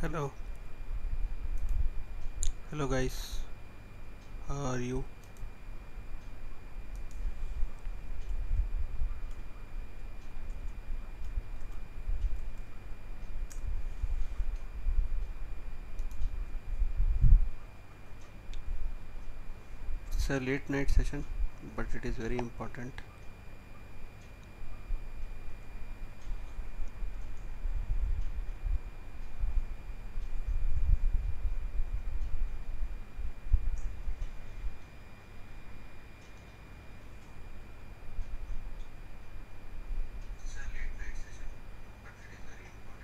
Hello, hello guys, how are you? It's a late night session, but it is very important. It's a late night session, but it is very important.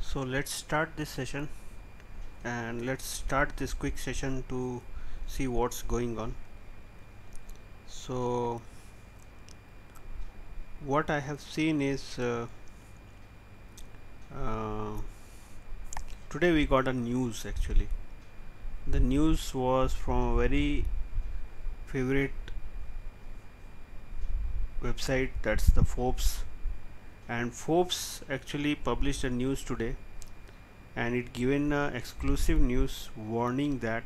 So let's start this session and let's start this quick session to see what's going on. So what I have seen is uh, today we got a news actually. The news was from a very favorite website, that's the Forbes, and Forbes actually published a news today, and it given exclusive news warning that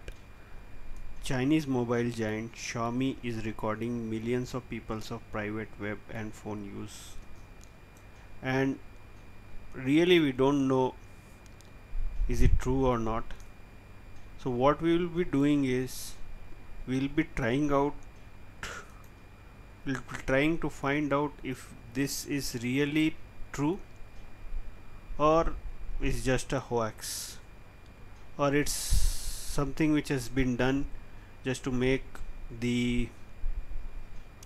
Chinese mobile giant Xiaomi is recording millions of people's of private web and phone use. And really we don't know is it true or not. So what we will be doing is we'll be trying to find out if this is really true or is just a hoax, or it's something which has been done just to make the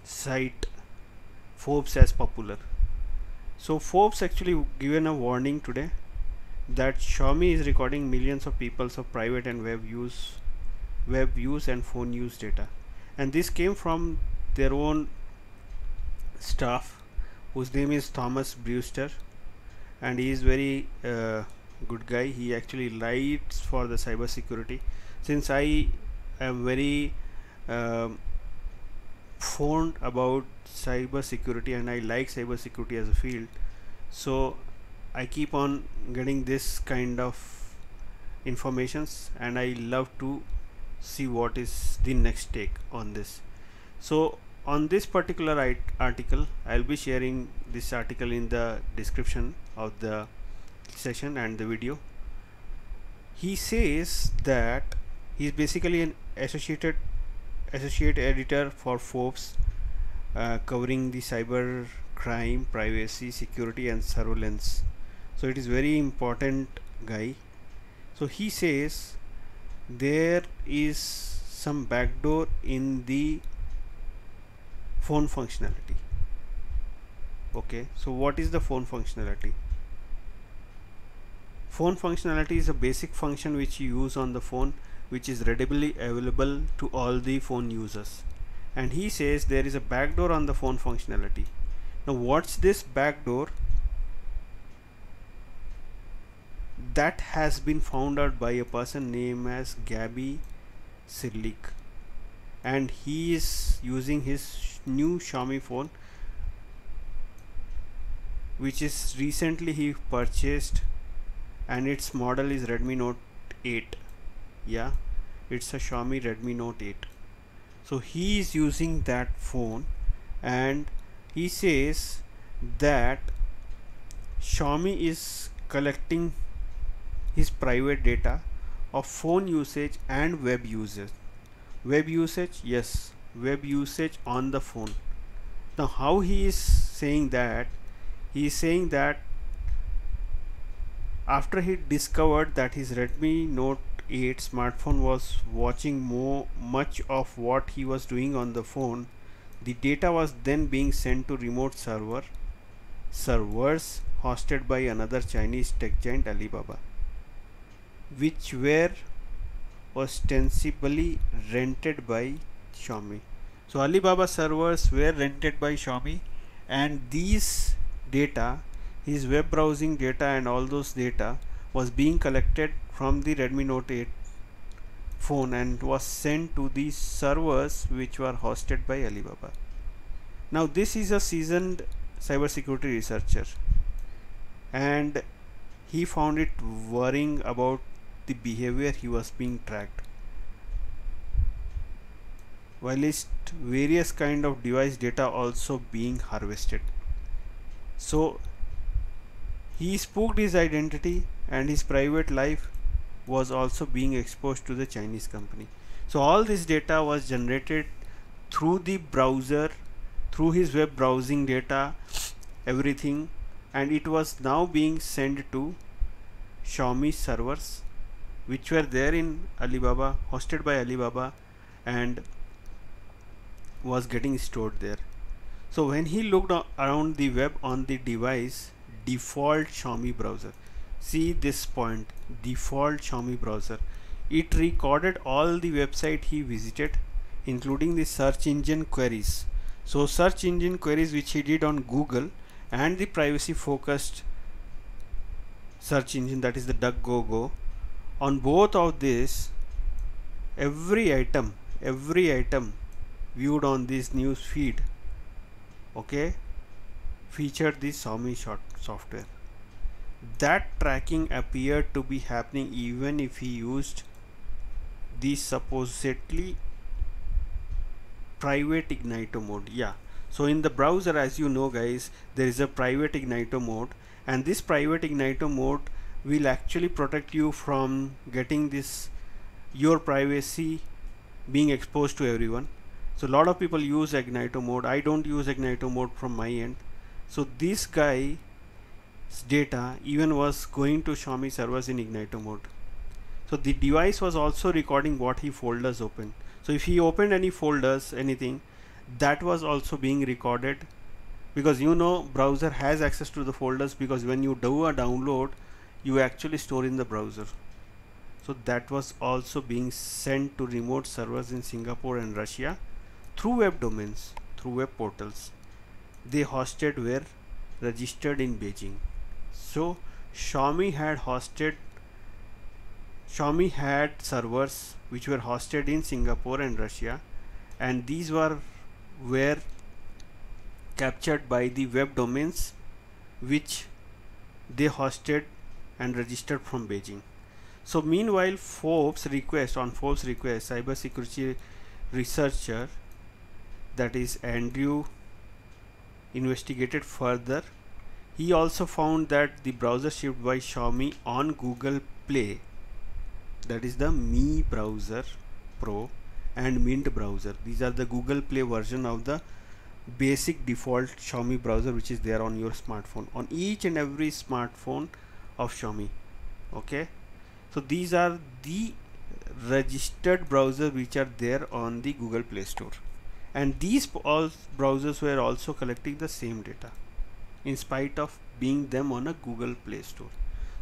site Forbes as popular. So Forbes actually given a warning today that Xiaomi is recording millions of people's of private and web use and phone use data, and this came from their own staff whose name is Thomas Brewster, and he is very good guy. He actually writes for the cyber security. Since I am very um, fond about cyber security and I like cyber security as a field, so I keep on getting this kind of informations and I love to see what is the next take on this. So on this particular article, I'll be sharing this article in the description of the session and the video. He says that he's basically an associate editor for Forbes, covering the cyber crime, privacy, security and surveillance. So it is very important guy. So he says there is some backdoor in the phone functionality. Okay, so what is the phone functionality? Phone functionality is a basic function which you use on the phone, which is readily available to all the phone users, and he says there is a backdoor on the phone functionality. Now what's this backdoor? That has been found out by a person named as Gabby Sirlik, and he is using his new Xiaomi phone, which is recently he purchased, and its model is Redmi Note 8. Yeah, it's a Xiaomi Redmi Note 8. So he is using that phone, and he says that Xiaomi is collecting his private data of phone usage and web usage. Web usage, yes, web usage on the phone. Now how he is saying that? He is saying that after he discovered that his Redmi Note 8 smartphone was watching much of what he was doing on the phone, the data was then being sent to remote servers hosted by another Chinese tech giant, Alibaba, which were ostensibly rented by Xiaomi. So Alibaba servers were rented by Xiaomi, and these data, his web browsing data and all those data, was being collected from the Redmi Note 8 phone and was sent to these servers which were hosted by Alibaba. Now this is a seasoned cybersecurity researcher, and he found it worrying about the behavior he was being tracked, whilst various kind of device data also being harvested. So he spooked his identity, and his private life was also being exposed to the Chinese company. So all this data was generated through the browser, through his web browsing data, everything, and it was now being sent to Xiaomi servers, which were there in Alibaba, hosted by Alibaba, and was getting stored there. So when he looked around the web on the device, default Xiaomi browser, see this point, default Xiaomi browser, it recorded all the website he visited, including the search engine queries. So search engine queries which he did on Google, and the privacy focused search engine, that is the DuckDuckGo. On both of this, every item viewed on this news feed, okay, featured the Xiaomi software. That tracking appeared to be happening even if he used the supposedly private ignito mode. Yeah, so in the browser, as you know guys, there is a private ignito mode, and this private ignito mode will actually protect you from getting this, your privacy being exposed to everyone. So a lot of people use ignito mode. I don't use ignito mode from my end. So this guy's data even was going to Xiaomi servers in ignito mode. So the device was also recording what he folders opened. So if he opened any folders, anything, that was also being recorded, because you know browser has access to the folders, because when you do a download, you actually store in the browser. So that was also being sent to remote servers in Singapore and Russia through web domains, through web portals they hosted were registered in Beijing. So Xiaomi had servers which were hosted in Singapore and Russia, and these were captured by the web domains which they hosted and registered from Beijing. So meanwhile, Forbes request, cybersecurity researcher, that is Andrew, investigated further. He also found that the browser shipped by Xiaomi on Google Play, that is the Mi browser Pro and Mint browser, these are the Google Play version of the basic default Xiaomi browser which is there on your smartphone, on each and every smartphone of Xiaomi. Okay, so these are the registered browsers which are there on the Google Play Store, and these all browsers were also collecting the same data in spite of being them on a Google Play Store.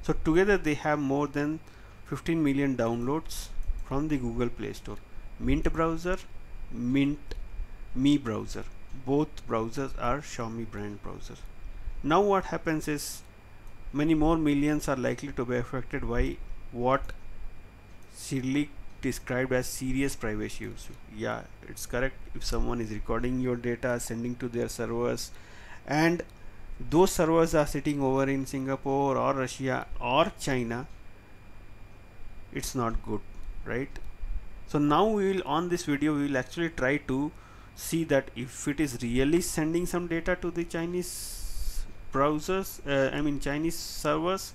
So together they have more than 15 million downloads from the Google Play Store. Mint browser, Mi browser, both browsers are Xiaomi brand browsers. Now what happens is many more millions are likely to be affected by what Shirley described as serious privacy issue. Yeah, it's correct. If someone is recording your data, sending to their servers, and those servers are sitting over in Singapore or Russia or China, it's not good, right? So now we will, on this video, we will actually try to see that if it is really sending some data to the Chinese browsers, Chinese servers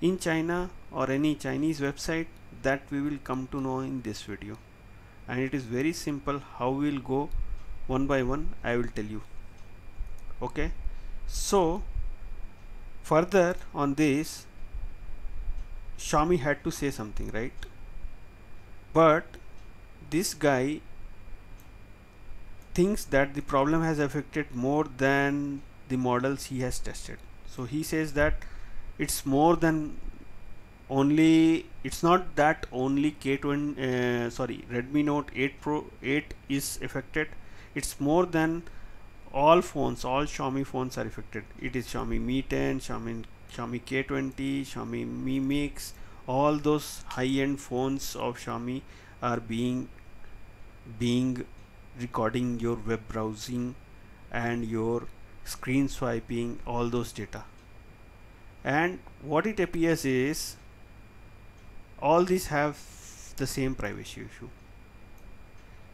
in China or any Chinese website, that we will come to know in this video. And it is very simple how we will go one by one, I will tell you. Okay, so further on this, Xiaomi had to say something, right? But this guy thinks that the problem has affected more than the models he has tested. So he says that it's more than only, it's not that only Redmi Note 8 Pro 8 is affected. It's more than all phones, all Xiaomi phones are affected. It is Xiaomi Mi 10, Xiaomi K20, Xiaomi Mi Mix, all those high-end phones of Xiaomi are being recording your web browsing and your screen swiping, all those data. And what it appears is all these have the same privacy issue.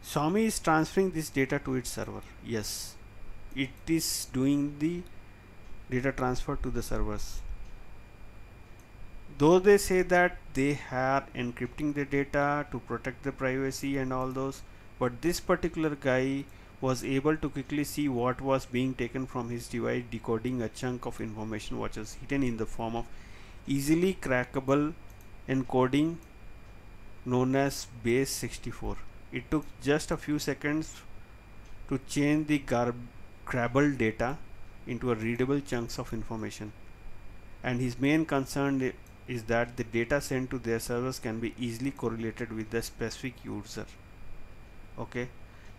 Xiaomi is transferring this data to its server. Yes, it is doing the data transfer to the servers. Though they say that they are encrypting the data to protect the privacy and all those, but this particular guy was able to quickly see what was being taken from his device, decoding a chunk of information which was hidden in the form of easily crackable encoding known as base 64. It took just a few seconds to change the garbled data into a readable chunks of information, and his main concern is that the data sent to their servers can be easily correlated with the specific user. Okay,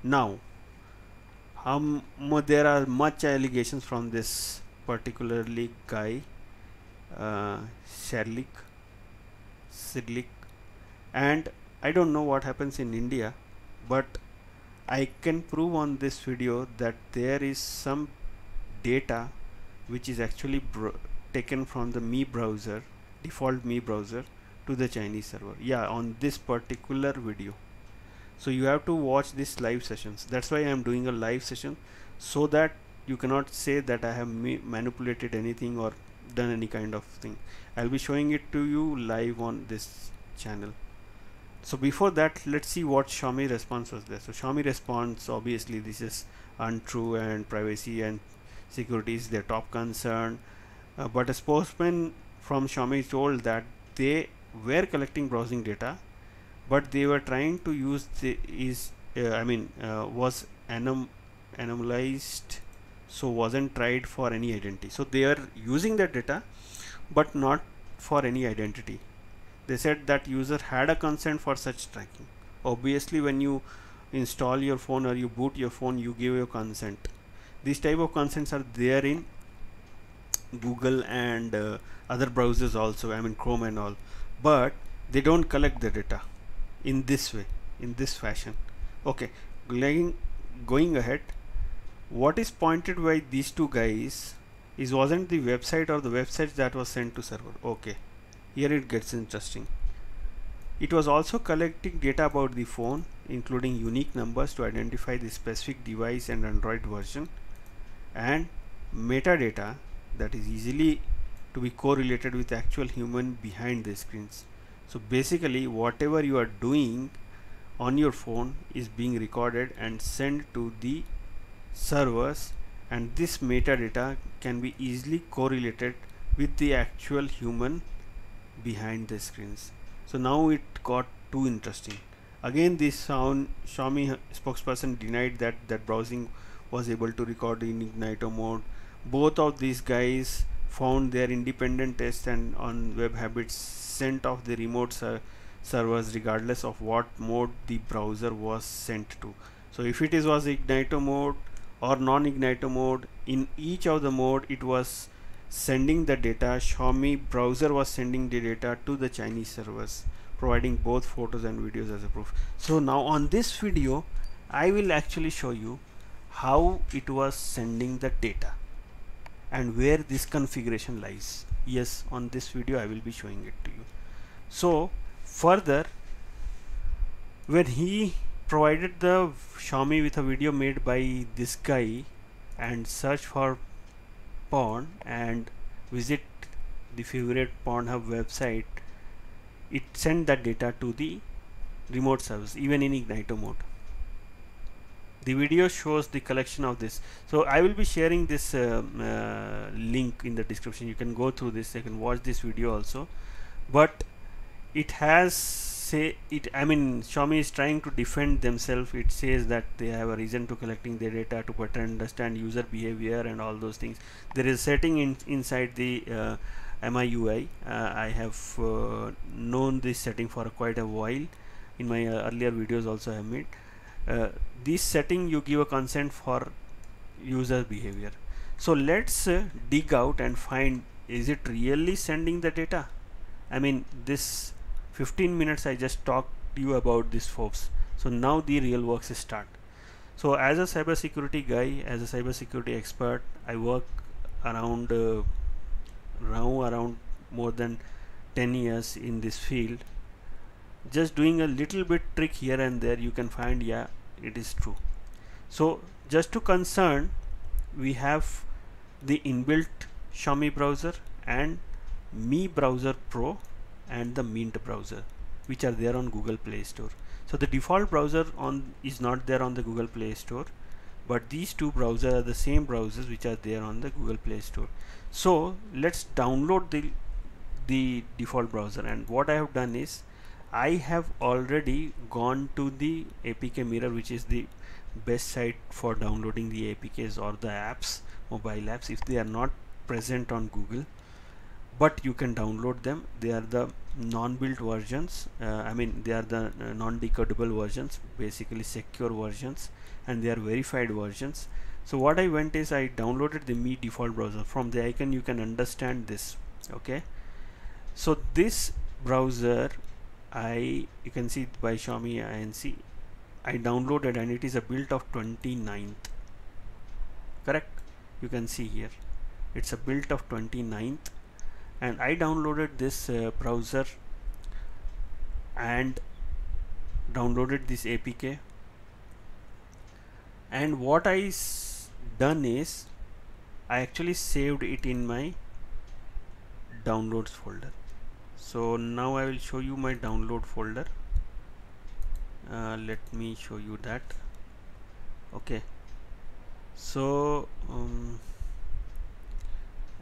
now there are much allegations from this particularly guy, Sidlik, and I don't know what happens in India, but I can prove on this video that there is some data which is actually taken from the Mi browser, default Mi browser, to the Chinese server. Yeah, on this particular video. So you have to watch these live sessions. That's why I am doing a live session, so that you cannot say that I have manipulated anything or done any kind of thing. I'll be showing it to you live on this channel. So before that, let's see what Xiaomi response was there. So Xiaomi response, obviously this is untrue and privacy and security is their top concern, but a spokesman from Xiaomi told that they were collecting browsing data, but they were trying to use was anonymized, so wasn't tried for any identity. So they are using that data but not for any identity. They said that user had a consent for such tracking. Obviously when you install your phone or you boot your phone, you give your consent. These type of consents are there in Google and other browsers also, Chrome and all, but they don't collect the data in this way, in this fashion. Okay, going ahead, what is pointed by these two guys wasn't the website or the website that was sent to server. Okay, here it gets interesting. It was also collecting data about the phone, including unique numbers to identify the specific device and Android version, and metadata that is easily to be correlated with actual human behind the screens. So basically whatever you are doing on your phone is being recorded and sent to the servers, and this metadata can be easily correlated with the actual human behind the screens. So now it got too interesting. Again, this Xiaomi spokesperson denied that browsing was able to record in Ignito mode. Both of these guys found their independent tests and on Web Habits sent off the remote servers regardless of what mode the browser was sent to. So if it was Ignito mode or non-Ignito mode, in each of the mode it was sending the data. Xiaomi browser was sending the data to the Chinese servers, providing both photos and videos as a proof. So now on this video I will actually show you how it was sending the data and where this configuration lies. Yes, on this video I will be showing it to you. So further, when he provided the Xiaomi with a video made by this guy and search for porn and visit the favorite Pornhub website, it sent that data to the remote servers even in Ignito mode. The video shows the collection of this. So I will be sharing this link in the description. You can go through this, you can watch this video also. But it has Xiaomi is trying to defend themselves. It says that they have a reason to collecting their data to better understand user behavior and all those things. There is setting inside the MIUI. I have known this setting for quite a while. In my earlier videos also I have made. This setting, you give a consent for user behavior. So let's dig out and find, is it really sending the data? This 15 minutes I just talked to you about this, folks. So now the real works start. So as a cybersecurity guy, as a cybersecurity expert, I work around around more than 10 years in this field. Just doing a little bit trick here and there, you can find, yeah, it is true. So just to concern, we have the inbuilt Xiaomi browser and Mi Browser Pro and the Mint browser, which are there on Google Play Store. So the default browser is not there on the Google Play Store, but these two browsers are the same browsers which are there on the Google Play Store. So let's download the default browser, and what I have done is I have already gone to the APK Mirror, which is the best site for downloading the APKs or the apps, mobile apps, if they are not present on Google, but you can download them. They are the non-built versions, I mean they are the non-decodable versions, basically secure versions, and they are verified versions. So what I went is I downloaded the Mi default browser. From the icon you can understand this. Okay, so this browser, you can see it by Xiaomi INC, I downloaded, and it is a build of 29th, correct? You can see here it's a build of 29th, and I downloaded this browser and downloaded this APK, and what I done is I actually saved it in my downloads folder. So now I will show you my download folder. Let me show you that. Okay, so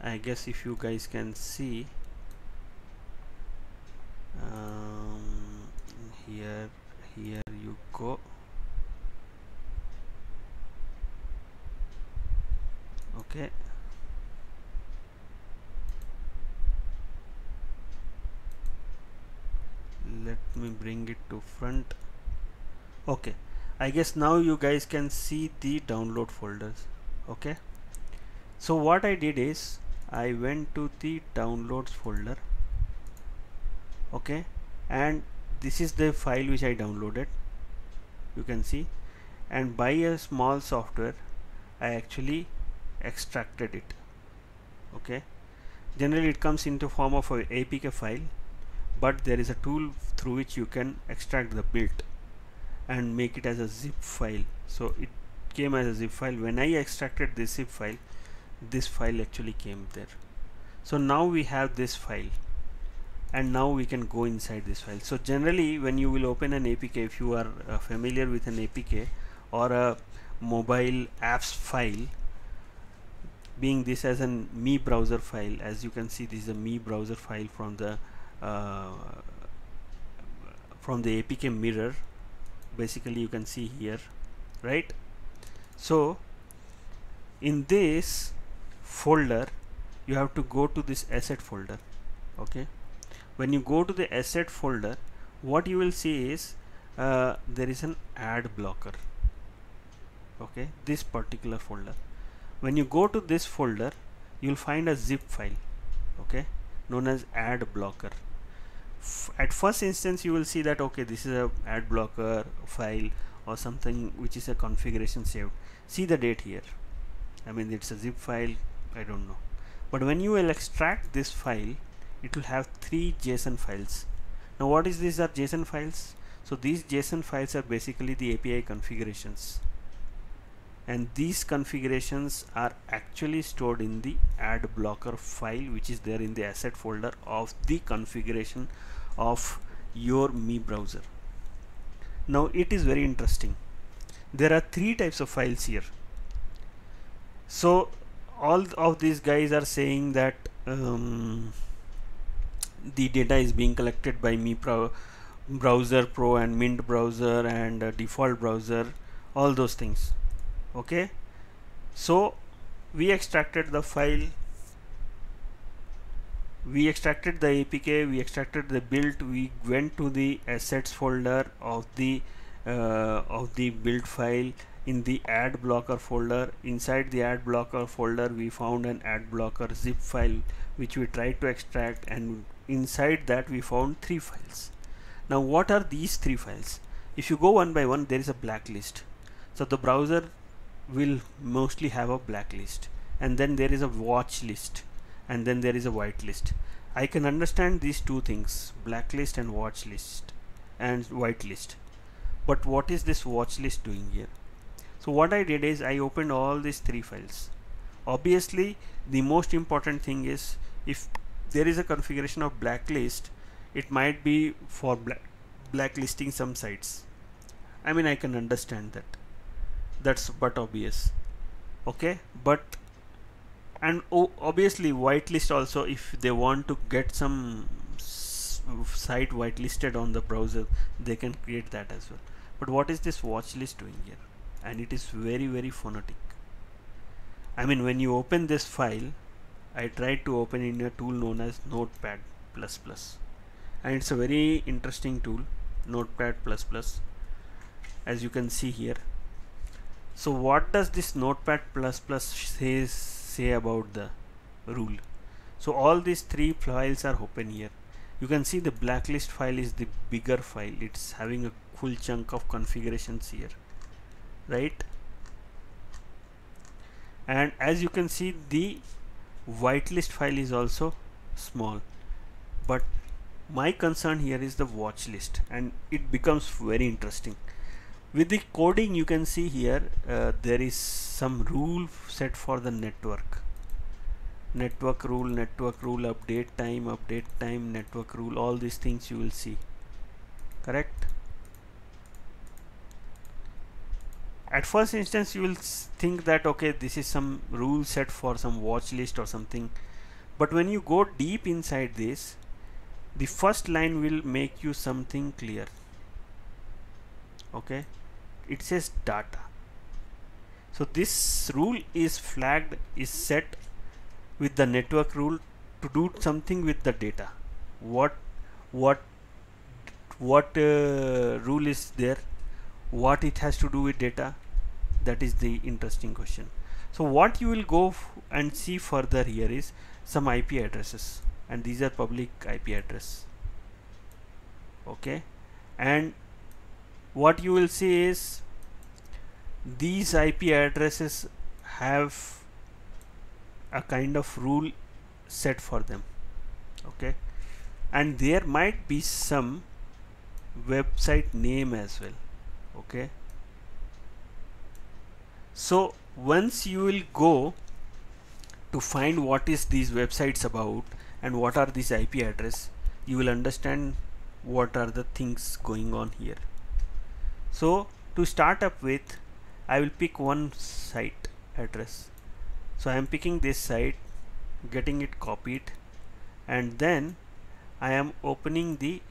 I guess if you guys can see, here you go. Okay, let me bring it to front. Okay, I guess now you guys can see the download folders. Okay, so what I did is I went to the downloads folder. Okay, and this is the file which I downloaded, you can see, and by a small software I actually extracted it. Okay, generally it comes into form of a APK file, but there is a tool through which you can extract the build and make it as a zip file. So it came as a zip file. When I extracted this zip file, this file actually came there. So now we have this file, and now we can go inside this file. So generally when you will open an APK, if you are familiar with an APK or a mobile apps file, being this as an Mi browser file, as you can see, this is a Mi browser file from the APK Mirror. Basically you can see here, right? So in this folder you have to go to this asset folder. Okay, when you go to the asset folder, what you will see is there is an ad blocker. Okay, this particular folder, when you go to this folder, you'll find a zip file, okay, known as ad blocker. At first instance you will see that, okay, this is a ad blocker file or something which is a configuration saved. See the date here, I mean it's a zip file, I don't know. But when you will extract this file, it will have 3 JSON files. Now what is these are JSON files? So these JSON files are basically the API configurations, and these configurations are actually stored in the ad blocker file, which is there in the asset folder of the configuration of your Mi browser. Now it is very interesting. There are 3 types of files here. So all of these guys are saying that the data is being collected by Mi Browser Pro and Mint browser and default browser, all those things. Okay, so we extracted the file, we extracted the APK, we extracted the build, we went to the assets folder of the build file. In the ad blocker folder, inside the ad blocker folder we found an ad blocker zip file which we tried to extract, and inside that we found 3 files. Now what are these 3 files? If you go one by one, there is a blacklist. So So the browser will mostly have a blacklist, and then there is a watch list, and then there is a whitelist. I can understand these two things, blacklist and watch list and whitelist. But what is this watch list doing here? So what I did is I opened all these three files. Obviously the most important thing is, if there is a configuration of blacklist, it might be for blacklisting some sites. I mean, I can understand that, that's but obvious. Okay, but and obviously whitelist also, if they want to get some site whitelisted on the browser, they can create that as well. But what is this watch list doing here? And it is very, very phonetic. I mean, when you open this file, I tried to open in a tool known as Notepad++, and it's a very interesting tool, Notepad++, as you can see here. So what does this Notepad++ say about the rule? So all these three files are open here. You can see the blacklist file is the bigger file. It's having a full chunk of configurations here, right? And as you can see, the whitelist file is also small. But my concern here is the watch list, and it becomes very interesting. With the coding, you can see here there is some rule set for the network rule, update time, network rule, all these things you will see, correct? At first instance you will think that okay, this is some rule set for some watch list or something, but when you go deep inside this, the first line will make you something clear. Okay, it says data. So this rule is flagged, is set with the network rule to do something with the data. What rule is there? What it has to do with data? That is the interesting question. So what you will go and see further here is some IP addresses, and these are public IP address. Okay, and what you will see is these IP addresses have a kind of rule set for them. Okay, and there might be some website name as well. Okay, so once you will go to find what is these websites about and what are these IP address, you will understand what are the things going on here. So to start up with, I will pick one site address. So I am picking this site, getting it copied, and then I am opening the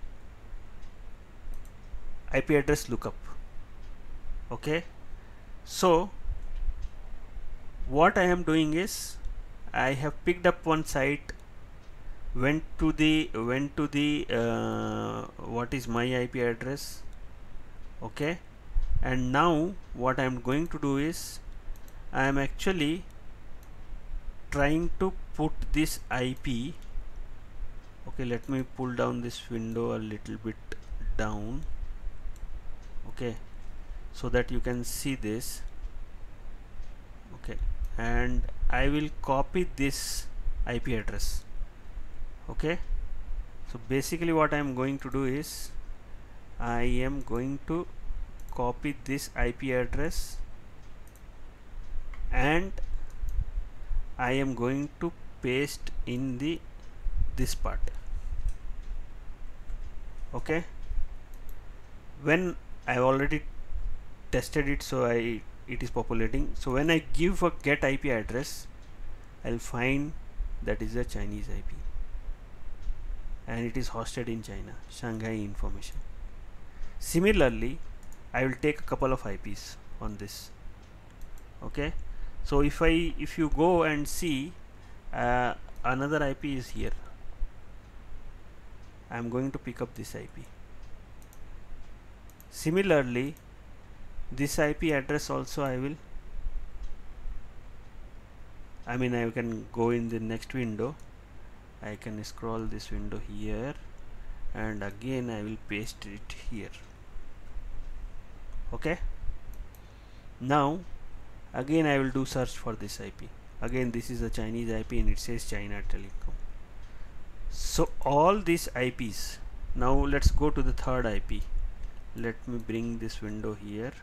IP address lookup. Okay, so what I am doing is I have picked up one site, went to the what is my IP address. Okay, and now what I am going to do is I am actually trying to put this IP. Okay, let me pull down this window a little bit down. Okay, so that you can see this. Okay, and I will copy this IP address. Okay, so basically what I am going to do is I am going to copy this IP address and I am going to paste in this part. Okay, when I have already tested it, so it is populating. So when I give a get IP address, I'll find that is a Chinese IP and it is hosted in China, Shanghai information. Similarly, I will take a couple of IPs on this. Okay, so if you go and see another IP is here, I am going to pick up this IP. Similarly, this IP address also I can go in the next window. I can scroll this window here and again I will paste it here. Okay, Now again I will do search for this IP. Again this is a Chinese IP and it says China Telecom. So all these IPs, now let's go to the third IP. Let me bring this window here.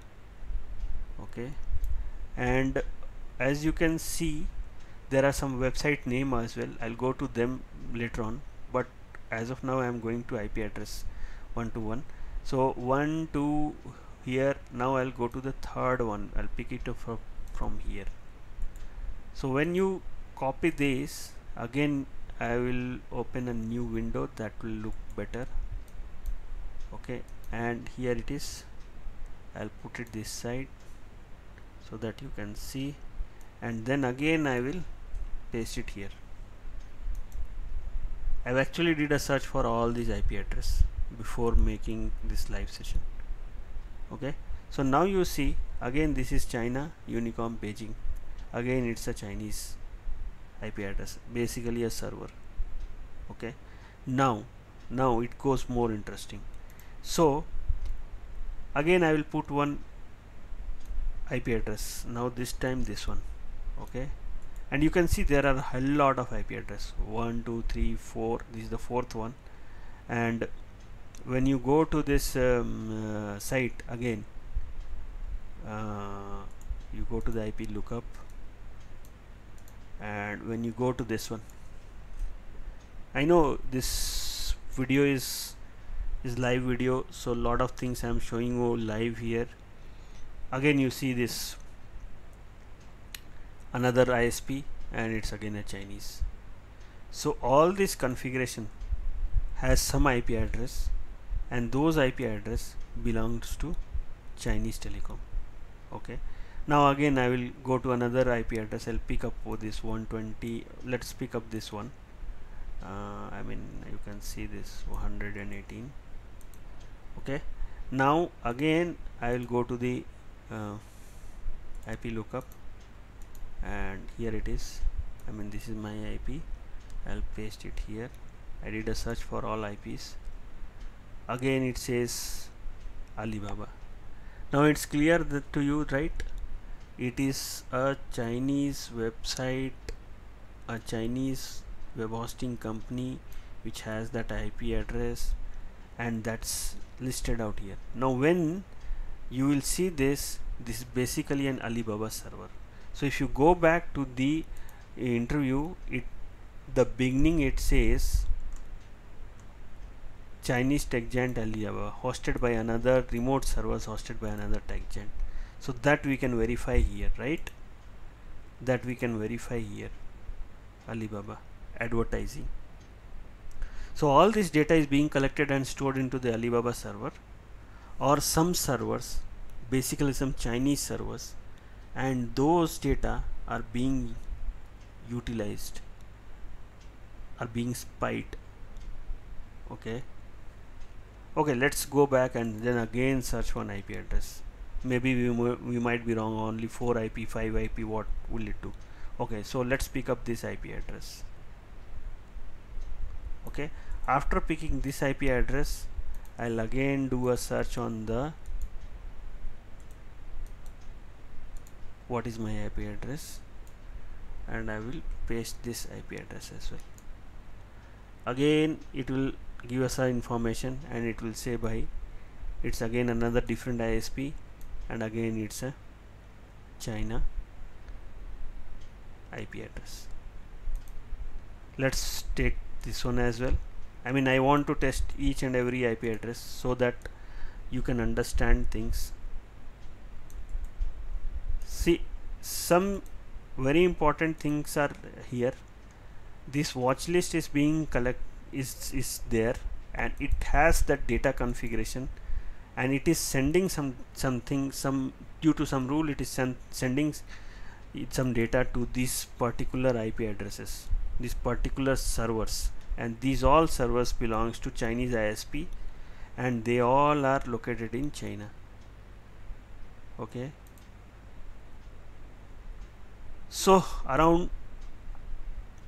Okay, and as you can see there are some website name as well. I'll go to them later on, but as of now I am going to IP address 121. So 1 2 here. Now I'll go to the third one. I'll pick it up from here. So when you copy this, again I will open a new window that will look better. Okay, and here it is. I'll put it this side so that you can see, and then again I will paste it here. I've actually did a search for all these IP address before making this live session. Okay, so now you see again this is China Unicom Beijing. Again it's a Chinese IP address, basically a server. Okay, now it goes more interesting. So again I will put one IP address, now this time this one. Okay, and you can see there are a lot of IP address, 1 2 3 4. This is the fourth one. And when you go to this site again, you go to the IP lookup, and when you go to this one, I know this video is live video, so a lot of things I'm showing you live here. Again you see this another ISP, and it's again a Chinese. So all this configuration has some IP address, and those IP address belongs to Chinese Telecom. Okay, now again I will go to another IP address. I'll pick up for this 120. Let's pick up this one. I mean you can see this 118. Okay, now again I will go to the IP lookup, and here it is. I mean this is my IP. I'll paste it here. I did a search for all IPs. Again it says Alibaba. Now it's clear that to you, right? It is a Chinese website, a Chinese web hosting company which has that IP address, and that's listed out here. Now when you will see this is basically an Alibaba server. So if you go back to the interview, the beginning it says Chinese tech giant Alibaba hosted by another, remote servers hosted by another tech giant. So that we can verify here, right? That we can verify here. Alibaba advertising. So all this data is being collected and stored into the Alibaba server, or some servers, basically some Chinese servers, and those data are being utilized, are being spied. Okay, let's go back and then again search one IP address. Maybe we might be wrong, only 4 IP, 5 IP, what will it do? Okay, so let's pick up this IP address. Okay, after picking this IP address, I'll again do a search on the what is my IP address, and I will paste this IP address as well. Again it will give us our information, and it will say by it's again another different ISP, and again it's a China IP address. Let's take this one as well. I mean I want to test each and every IP address so that you can understand things. See, some very important things are here. This watch list is being is there, and it has that data configuration, and it is sending something due to some rule. It is sending some data to these particular IP addresses, these particular servers, and these all servers belongs to Chinese ISP, and they all are located in China. Okay, so around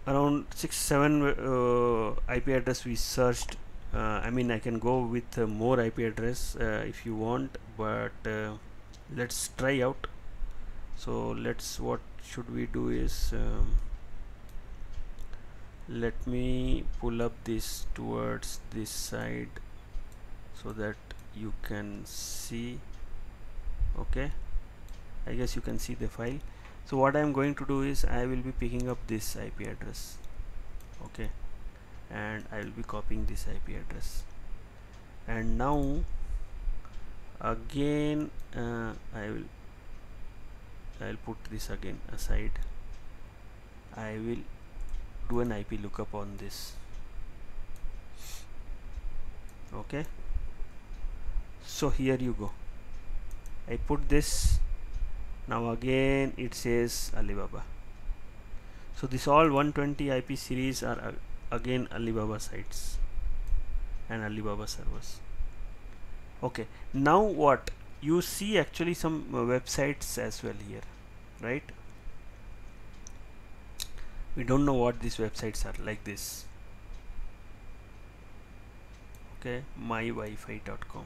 6-7 IP address we searched. I mean I can go with more IP address if you want, but let's try out. So what should we do is let me pull up this towards this side so that you can see. Okay, I guess you can see the file. So what I'm going to do is I will be picking up this IP address, okay, and I will be copying this IP address, and now again I'll put this again aside. I will do an IP lookup on this. Okay, so here you go. I put this. Now again it says Alibaba. So this all 120 IP series are again Alibaba sites and Alibaba servers. Okay, now what you see, actually some websites as well here, right? We don't know what these websites are, like this. Okay, mywifi.com.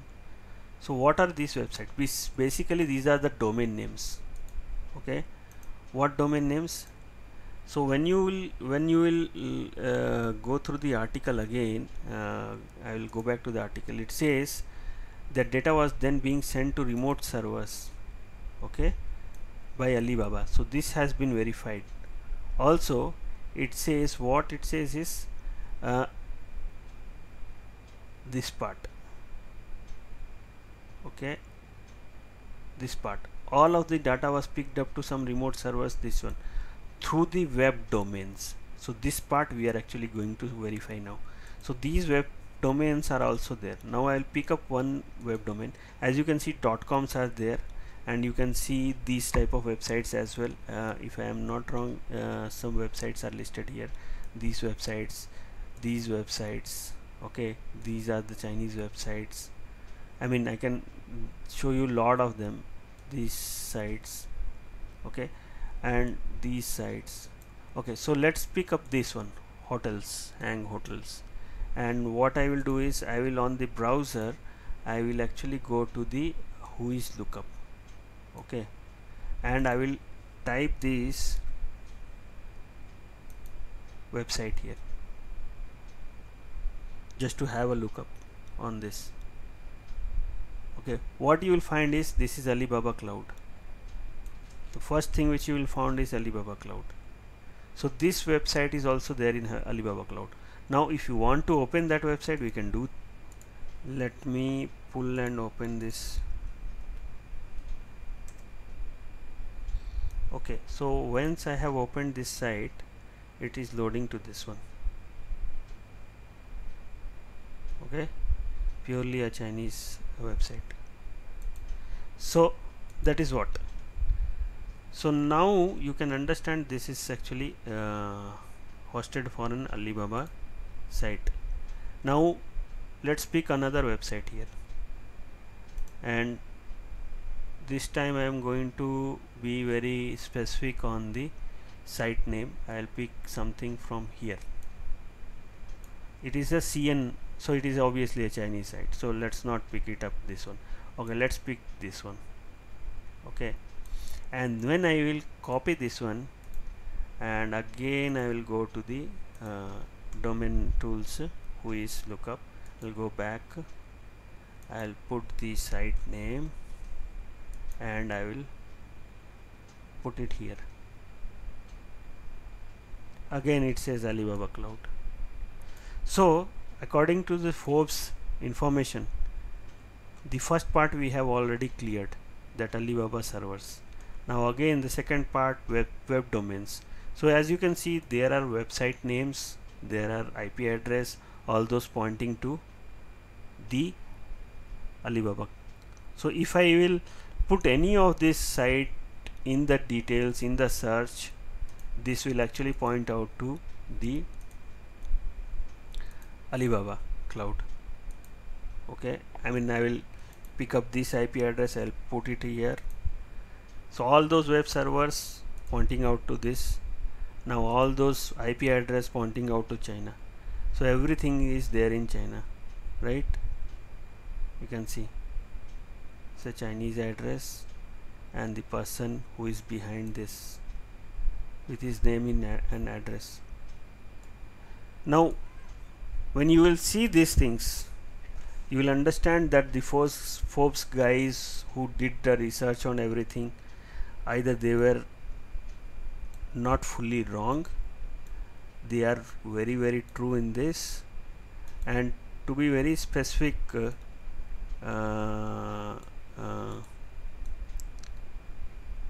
So what are these websites? Basically these are the domain names. Okay, what domain names? So when you will go through the article again, I will go back to the article. It says that data was then being sent to remote servers, okay, by Alibaba. So this has been verified. Also it says, what it says is this part, okay, this part, all of the data was picked up to some remote servers, this one, through the web domains. So this part we are actually going to verify now. So these web domains are also there. Now I'll pick up one web domain. As you can see, .coms are there, and you can see these type of websites as well. If I am not wrong, some websites are listed here. These websites, okay, these are the Chinese websites. I mean, I can show you a lot of them, these sites, okay, and these sites. Okay, so let's pick up this one, hotels, Hang Hotels. And what I will do is, I will on the browser, I will actually go to the Whois lookup, okay, and I will type this website here just to have a lookup on this. Okay, what you will find is this is Alibaba Cloud. The first thing which you will find is Alibaba Cloud. So this website is also there in Alibaba Cloud. Now if you want to open that website, we can do. Let me pull and open this. Okay, so once I have opened this site, it is loading to this one. Okay, purely a Chinese website. So that is what. So now you can understand this is actually hosted for an Alibaba site. Now let's pick another website here, and this time I am going to be very specific on the site name. I'll pick something from here. It is a CN, so it is obviously a Chinese site, so let's not pick it up, this one. Okay, let's pick this one. Okay, and when I will copy this one, and again I will go to the domain tools, Whois lookup. I'll go back, I'll put the site name, and I will put it here. Again it says Alibaba Cloud. So according to the Forbes information, the first part we have already cleared, that Alibaba servers. Now again the second part, web domains. So as you can see, there are website names, there are IP address, all those pointing to the Alibaba. So if I will put any of this site in the details in the search, this will actually point out to the Alibaba Cloud. Okay, I mean, I will pick up this IP address, I'll put it here. So all those web servers pointing out to this. Now all those IP address pointing out to China. So everything is there in China, right? You can see it's a Chinese address, and the person who is behind this with his name and address. Now when you will see these things, you will understand that the Forbes guys who did the research on everything, either they were not fully wrong, they are very true in this. And to be very specific,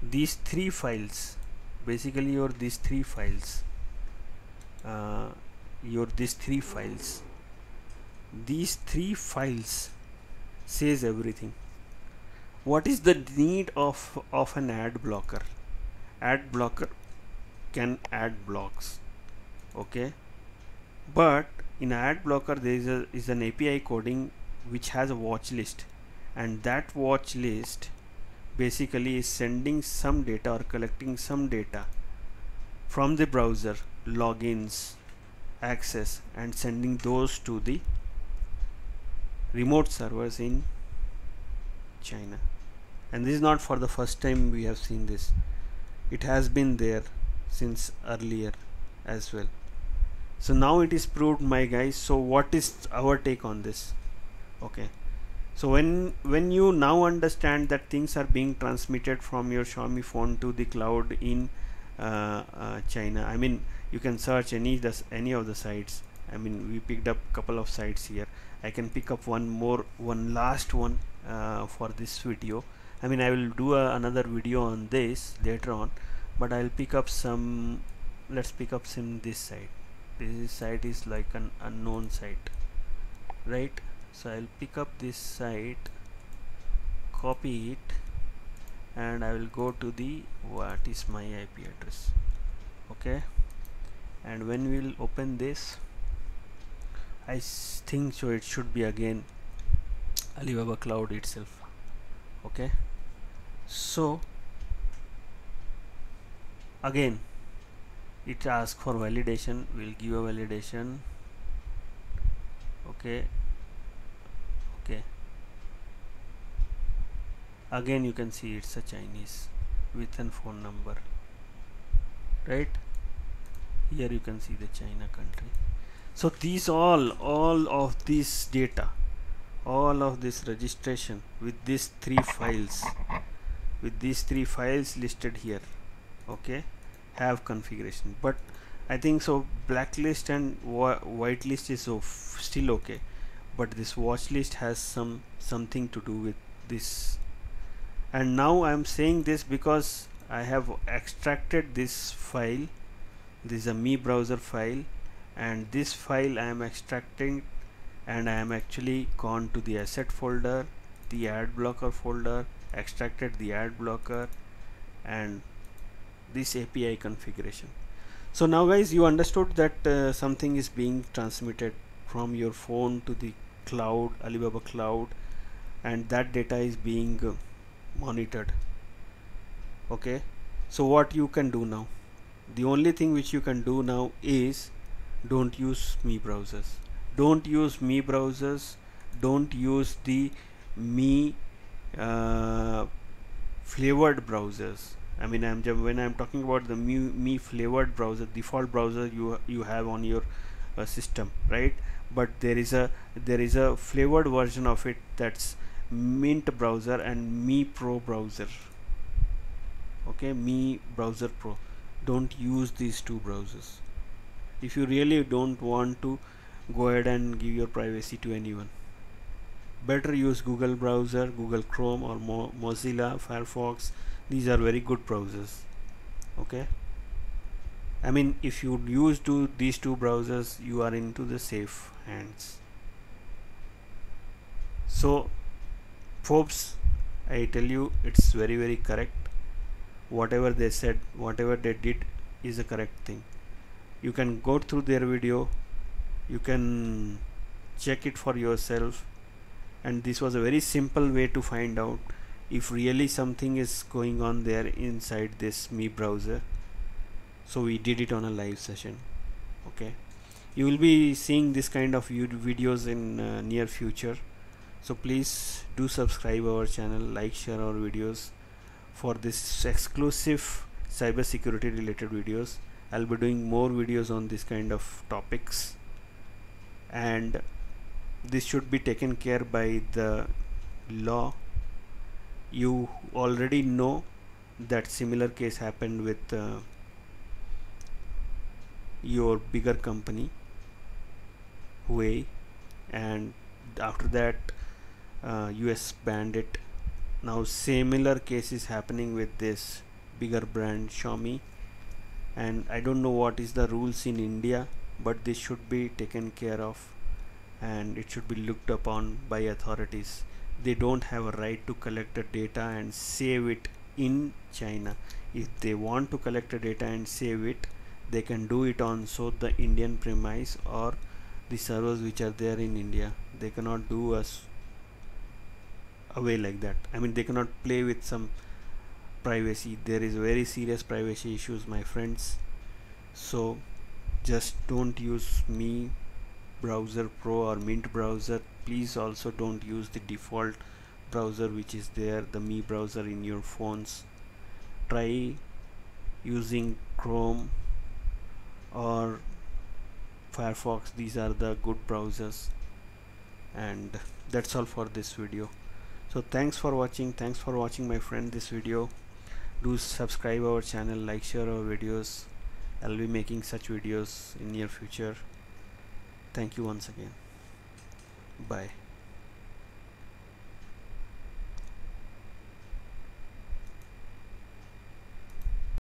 these three files, basically these three files says everything. What is the need of an ad blocker? Ad blocker can add blocks, okay, but in ad blocker there is an API coding which has a watch list, and that watch list basically is sending some data or collecting some data from the browser, logins, access, and sending those to the remote servers in China. And this is not for the first time we have seen this. It has been there since earlier as well. So now it is proved, my guys. So what is our take on this? Okay, so when you now understand that things are being transmitted from your Xiaomi phone to the cloud in China, I mean, you can search any of the sites. I mean, we picked up couple of sites here. I can pick up one last one for this video. I mean, I will do another video on this later on, but I'll pick up some. Let's pick up some this site. This site is like an unknown site, right? So I'll pick up this site, copy it, and I will go to the what is my IP address, okay, and when we'll open this, I think so it should be again Alibaba Cloud itself, okay. So again it asks for validation. We'll give a validation, okay. Again you can see it's a Chinese with a phone number, right? Here you can see the China country. So these all of this data, all of this registration with these three files listed here, okay, have configuration. But I think so blacklist and whitelist is still okay, but this watch list has something to do with this. And now I am saying this because I have extracted this file. This is a Mi browser file, and this file I am extracting, and I am actually gone to the asset folder, the ad blocker folder, extracted the ad blocker and this API configuration. So now guys, you understood that something is being transmitted from your phone to the cloud, Alibaba Cloud, and that data is being monitored, okay. So what you can do now, the only thing which you can do now is don't use Mi browsers, don't use the Mi flavored browsers. I mean, when I'm talking about the Mi flavored browser, default browser you have on your system, right? But there is a flavored version of it, that's Mint browser and Mi Pro browser, okay. Mi browser Pro. Don't use these two browsers if you really don't want to go ahead and give your privacy to anyone. Better use Google browser, Google Chrome, or Mozilla Firefox. These are very good browsers, okay. I mean, if you use these two browsers, you are into the safe hands. So Forbes, I tell you, it's very correct. Whatever they said, whatever they did is a correct thing. You can go through their video, you can check it for yourself, and this was a very simple way to find out if really something is going on there inside this Mi browser. So we did it on a live session, okay. You will be seeing this kind of videos in near future. So please do subscribe our channel, like, share our videos for this exclusive cybersecurity related videos. I'll be doing more videos on this kind of topics, and this should be taken care by the law. You already know that similar case happened with your bigger company Huawei, and after that US banned it. Now similar case is happening with this bigger brand Xiaomi, and I don't know what is the rules in India, but this should be taken care of and it should be looked upon by authorities. They don't have a right to collect the data and save it in China. If they want to collect the data and save it, they can do it on so the Indian premise or the servers which are there in India. They cannot do us away like that. I mean, they cannot play with some privacy. There is very serious privacy issues, my friends. So just don't use Me Browser Pro or Mint browser. Please also don't use the default browser which is there, the Me browser in your phones. Try using Chrome or Firefox. These are the good browsers, and that's all for this video. So thanks for watching my friend this video. Do subscribe our channel, like, share our videos. I'll be making such videos in near future. Thank you once again. Bye.